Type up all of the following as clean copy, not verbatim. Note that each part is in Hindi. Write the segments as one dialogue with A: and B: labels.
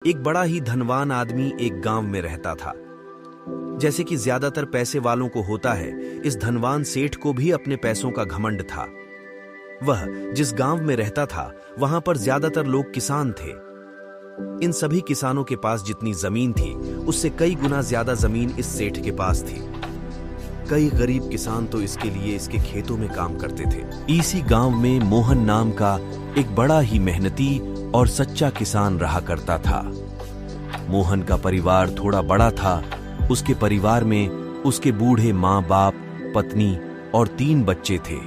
A: एक बड़ा ही धनवान आदमी एक गांव में रहता था। जैसे कि ज्यादातर पैसे वालों को होता है, इस धनवान सेठ को भी अपने पैसों का घमंड था। वह जिस गांव में रहता था वहां पर ज्यादातर लोग किसान थे। इन सभी किसानों के पास जितनी जमीन थी उससे कई गुना ज्यादा जमीन इस सेठ के पास थी। कई गरीब किसान तो इसके लिए इसके खेतों में काम करते थे। इसी गांव में मोहन नाम का एक बड़ा ही मेहनती और सच्चा किसान रहा करता था। मोहन का परिवार थोड़ा बड़ा था। उसके परिवार में उसके बूढ़े माँ बाप, पत्नी और 3 बच्चे थे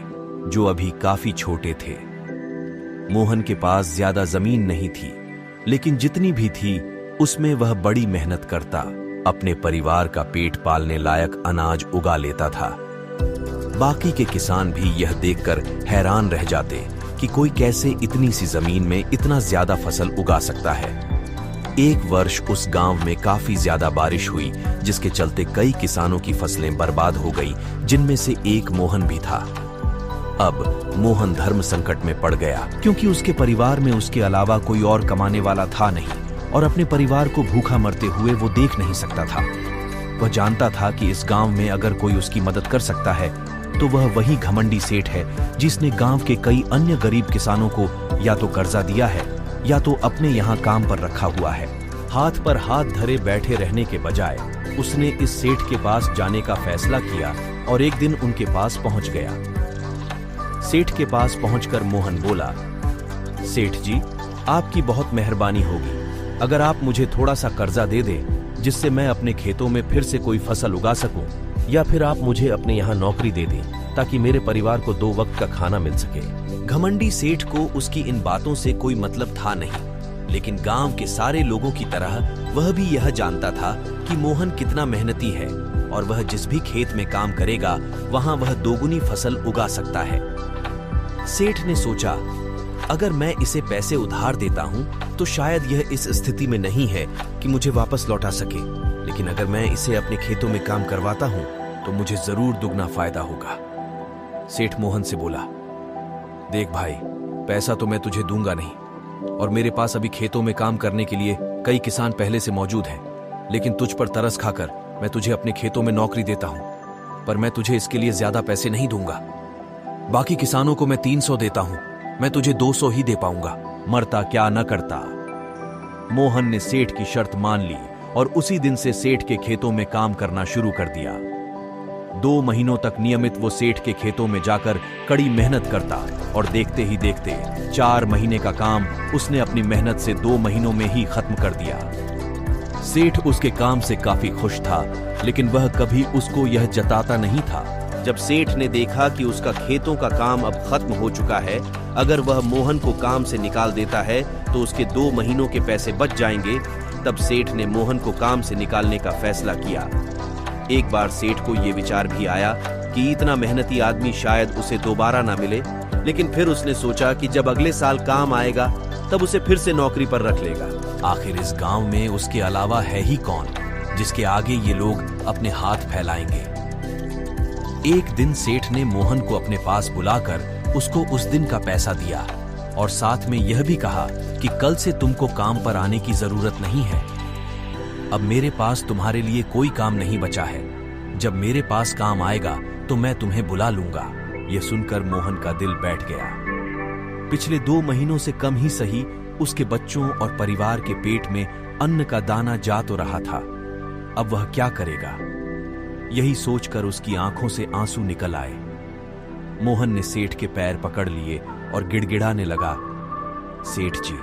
A: जो अभी काफी छोटे थे। मोहन के पास ज्यादा जमीन नहीं थी, लेकिन जितनी भी थी उसमें वह बड़ी मेहनत करता अपने परिवार का पेट पालने लायक अनाज उगा लेता था। बाकी के किसान भी यह देखकर हैरान रह जाते कि कोई कैसे इतनी सी जमीन में इतना ज्यादा फसल उगा सकता है। एक वर्ष उस गांव में काफी ज्यादा बारिश हुई, जिसके चलते कई किसानों की फसलें बर्बाद हो गई, जिनमें से एक मोहन भी था। अब मोहन धर्म संकट में पड़ गया, क्योंकि उसके परिवार में उसके अलावा कोई और कमाने वाला था नहीं और अपने परिवार को भूखा मरते हुए वो देख नहीं सकता था। वह जानता था कि इस गांव में अगर कोई उसकी मदद कर सकता है तो वह वही घमंडी सेठ है जिसने गांव के कई अन्य गरीब किसानों को या तो कर्जा दिया है या तो अपने यहाँ काम पर रखा हुआ है। हाथ पर हाथ धरे बैठे रहने के बजाय उसने इस सेठ के पास जाने का फैसला किया और एक दिन उनके पास पहुंच गया। सेठ के पास पहुंचकर मोहन बोला, सेठ जी, आपकी बहुत मेहरबानी होगी अगर आप मुझे थोड़ा सा कर्जा दे दें, जिससे मैं अपने खेतों में फिर से कोई फसल उगा सकूं, या फिर आप मुझे अपने यहाँ नौकरी दे दें ताकि मेरे परिवार को 2 वक्त का खाना मिल सके। घमंडी सेठ को उसकी इन बातों से कोई मतलब था नहीं, लेकिन गांव के सारे लोगों की तरह वह भी यह जानता था कि मोहन कितना मेहनती है और वह जिस भी खेत में काम करेगा वहां वह 2 गुनी फसल उगा सकता है। सेठ ने सोचा, अगर मैं इसे पैसे उधार देता हूं तो शायद यह इस स्थिति में नहीं है कि मुझे वापस लौटा सके, लेकिन अगर मैं इसे अपने खेतों में काम करवाता हूं तो मुझे जरूर दुगना फायदा होगा। सेठ मोहन से बोला, देख भाई, पैसा तो मैं तुझे दूंगा नहीं और मेरे पास अभी खेतों में काम करने के लिए कई किसान पहले से मौजूद हैं, लेकिन तुझ पर तरस खाकर मैं तुझे अपने खेतों में नौकरी देता हूं, पर मैं तुझे इसके लिए ज्यादा पैसे नहीं दूंगा। बाकी किसानों को मैं 300 देता हूं, मैं तुझे 200 ही दे पाऊंगा, मरता क्या न करता। मोहन ने सेठ की शर्त मान ली और उसी दिन से सेठ के खेतों में काम करना शुरू कर दिया। 2 महीनों तक नियमित वो सेठ के खेतों में जाकर कड़ी मेहनत करता और देखते ही देखते 4 महीने का काम उसने अपनी मेहनत से 2 महीनों में ही खत्म कर दिया। सेठ उसके काम से काफी खुश था, लेकिन वह कभी उसको यह जताता नहीं था। जब सेठ ने देखा कि उसका खेतों का काम अब खत्म हो चुका है, अगर वह मोहन को काम से निकाल देता है तो उसके 2 महीनों के पैसे बच जाएंगे, तब सेठ ने मोहन को काम से निकालने का फैसला किया। एक बार सेठ को यह विचार भी आया कि इतना मेहनती आदमी शायद उसे दोबारा ना मिले, लेकिन फिर उसने सोचा कि जब अगले साल काम आएगा तब उसे फिर से नौकरी पर रख लेगा। आखिर इस गांव में उसके अलावा है ही कौन जिसके आगे ये लोग अपने हाथ फैलाएंगे। एक दिन सेठ ने मोहन को अपने पास बुलाकर उसको उस दिन का पैसा दिया और साथ में यह भी कहा कि कल से तुमको काम पर आने की जरूरत नहीं है। अब मेरे पास तुम्हारे लिए कोई काम नहीं बचा है। जब मेरे पास काम आएगा तो मैं तुम्हें बुला लूंगा। यह सुनकर मोहन का दिल बैठ गया। पिछले 2 महीनों से कम ही सही उसके बच्चों और परिवार के पेट में अन्न का दाना जा तो रहा था। अब वह क्या करेगा? यही सोचकर उसकी आंखों से आंसू निकल आए। मोहन ने सेठ के पैर पकड़ लिए और गिड़गिड़ाने लगा, सेठ जी,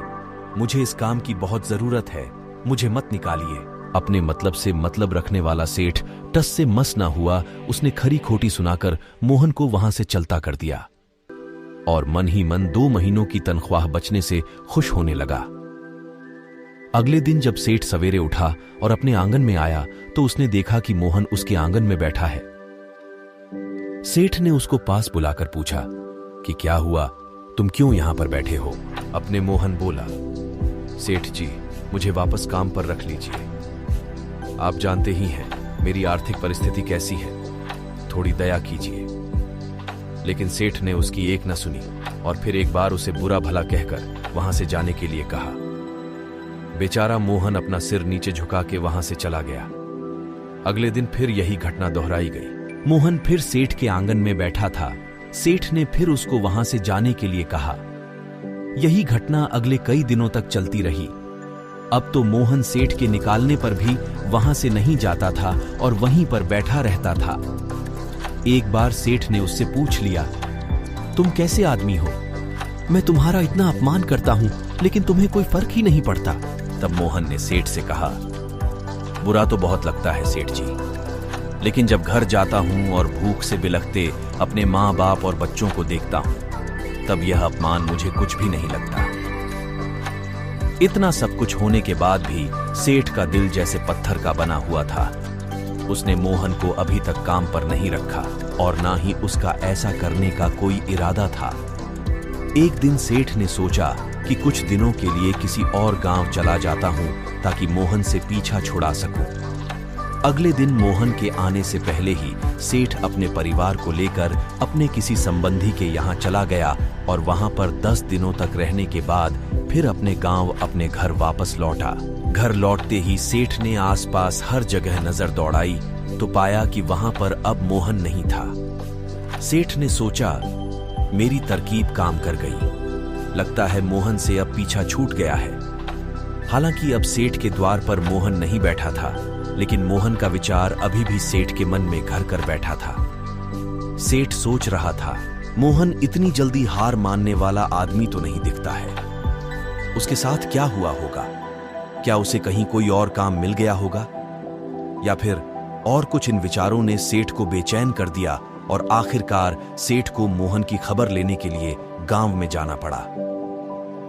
A: मुझे इस काम की बहुत जरूरत है, मुझे मत निकालिए। अपने मतलब से मतलब रखने वाला सेठ टस से मस ना हुआ। उसने खरी खोटी सुनाकर मोहन को वहां से चलता कर दिया और मन ही मन 2 महीनों की तनख्वाह बचने से खुश होने लगा। अगले दिन जब सेठ सवेरे उठा और अपने आंगन में आया तो उसने देखा कि मोहन उसके आंगन में बैठा है। सेठ ने उसको पास बुलाकर पूछा कि क्या हुआ, तुम क्यों यहां पर बैठे हो? अपने मोहन बोला, सेठ जी, मुझे वापस काम पर रख लीजिए। आप जानते ही हैं मेरी आर्थिक परिस्थिति कैसी है, थोड़ी दया कीजिए। लेकिन सेठ ने उसकी एक न सुनी और फिर एक बार उसे बुरा भला कहकर वहां से जाने के लिए कहा। बेचारा मोहन अपना सिर नीचे झुका के वहां से चला गया। अगले दिन फिर यही घटना दोहराई गई। मोहन फिर सेठ के आंगन में बैठा था। सेठ ने फिर उसको वहां से जाने के लिए कहा। यही घटना अगले कई दिनों तक चलती रही। अब तो मोहन सेठ के निकालने पर भी वहां से नहीं जाता था और वहीं पर बैठा रहता था। एक बार सेठ ने उससे पूछ लिया, तुम कैसे आदमी हो? मैं तुम्हारा इतना अपमान करता हूं, लेकिन तुम्हें कोई फर्क ही नहीं पड़ता। तब मोहन ने सेठ से कहा, बुरा तो बहुत लगता है सेठ जी, लेकिन जब घर जाता हूं और भूख से बिलखते अपने माँ बाप और बच्चों को देखता हूं, तब यह अपमान मुझे कुछ भी नहीं लगता। इतना सब कुछ होने के बाद भी सेठ का दिल जैसे पत्थर का बना हुआ था। उसने मोहन को अभी तक काम पर नहीं रखा और ना ही उसका ऐसा करने का कोई इरादा था। एक दिन सेठ ने सोचा कि कुछ दिनों के लिए किसी और गांव चला जाता हूं ताकि मोहन से पीछा छुड़ा सकूं। अगले दिन मोहन के आने से पहले ही सेठ अपने परिवार को लेकर अपने किसी संबंधी के यहाँ चला गया और वहां पर 10 दिनों तक रहने के बाद फिर अपने गांव अपने घर वापस लौटा। घर लौटते ही सेठ ने आसपास हर जगह नजर दौड़ाई तो पाया कि वहां पर अब मोहन नहीं था। सेठ ने सोचा, मेरी तरकीब काम कर गई, लगता है मोहन से अब पीछा छूट गया है। हालांकि अब सेठ के द्वार पर मोहन नहीं बैठा था, लेकिन मोहन का विचार अभी भी सेठ के मन में घर कर बैठा था। सेठ सोच रहा था, मोहन इतनी जल्दी हार मानने वाला आदमी तो नहीं दिखता है। उसके साथ क्या हुआ होगा? क्या उसे कहीं कोई और काम मिल गया होगा? या फिर और कुछ? इन विचारों ने सेठ को बेचैन कर दिया और आखिरकार सेठ को मोहन की खबर लेने के लिए गांव में जाना पड़ा।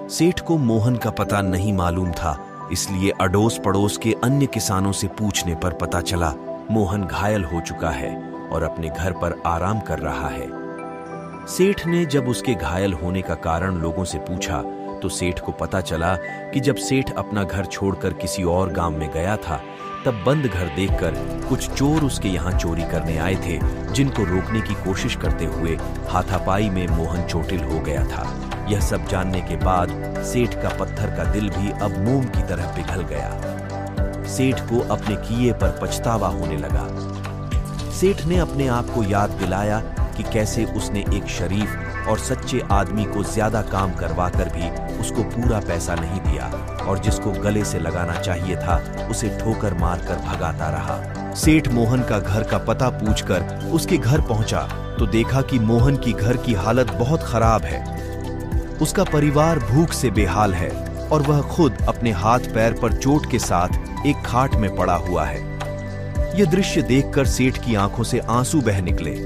A: सेठ को मोहन का पता नहीं मालूम था, इसलिए अड़ोस पड़ोस के अन्य किसानों से पूछने पर पता चला मोहन घायल हो चुका है और अपने घर पर आराम कर रहा है। सेठ ने जब उसके घायल होने का कारण लोगों से पूछा तो सेठ को पता चला कि जब सेठ अपना घर छोड़कर किसी और गांव में गया था, तब बंद घर देखकर कुछ चोर उसके यहाँ चोरी करने आए थे, जिनको रोकने की कोशिश करते हुए हाथापाई में मोहन चोटिल हो गया था। यह सब जानने के बाद सेठ का पत्थर का दिल भी अब मोम की तरह पिघल गया। सेठ को अपने किए पर पछतावा होने लगा। सेठ ने अपने आप को याद दिलाया कि कैसे उसने एक शरीफ और सच्चे आदमी को ज्यादा काम करवाकर भी उसको पूरा पैसा नहीं दिया और जिसको गले से लगाना चाहिए था उसे ठोकर मारकर भगाता रहा। सेठ मोहन का घर का पता पूछकर उसके घर पहुंचा तो देखा कि मोहन की घर की हालत बहुत खराब है। उसका परिवार भूख से बेहाल है और वह खुद अपने हाथ पैर पर चोट के साथ एक खाट में पड़ा हुआ है। यह दृश्य देखकर सेठ की आंखों से आंसू बह निकले।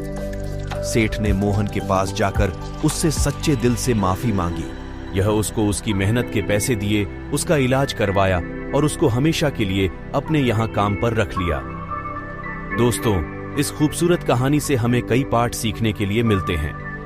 A: सेठ ने मोहन के पास जाकर उससे सच्चे दिल से माफी मांगी। यह उसको उसकी मेहनत के पैसे दिए, उसका इलाज करवाया और उसको हमेशा के लिए अपने यहाँ काम पर रख लिया। दोस्तों, इस खूबसूरत कहानी से हमें कई पाठ सीखने के लिए मिलते हैं।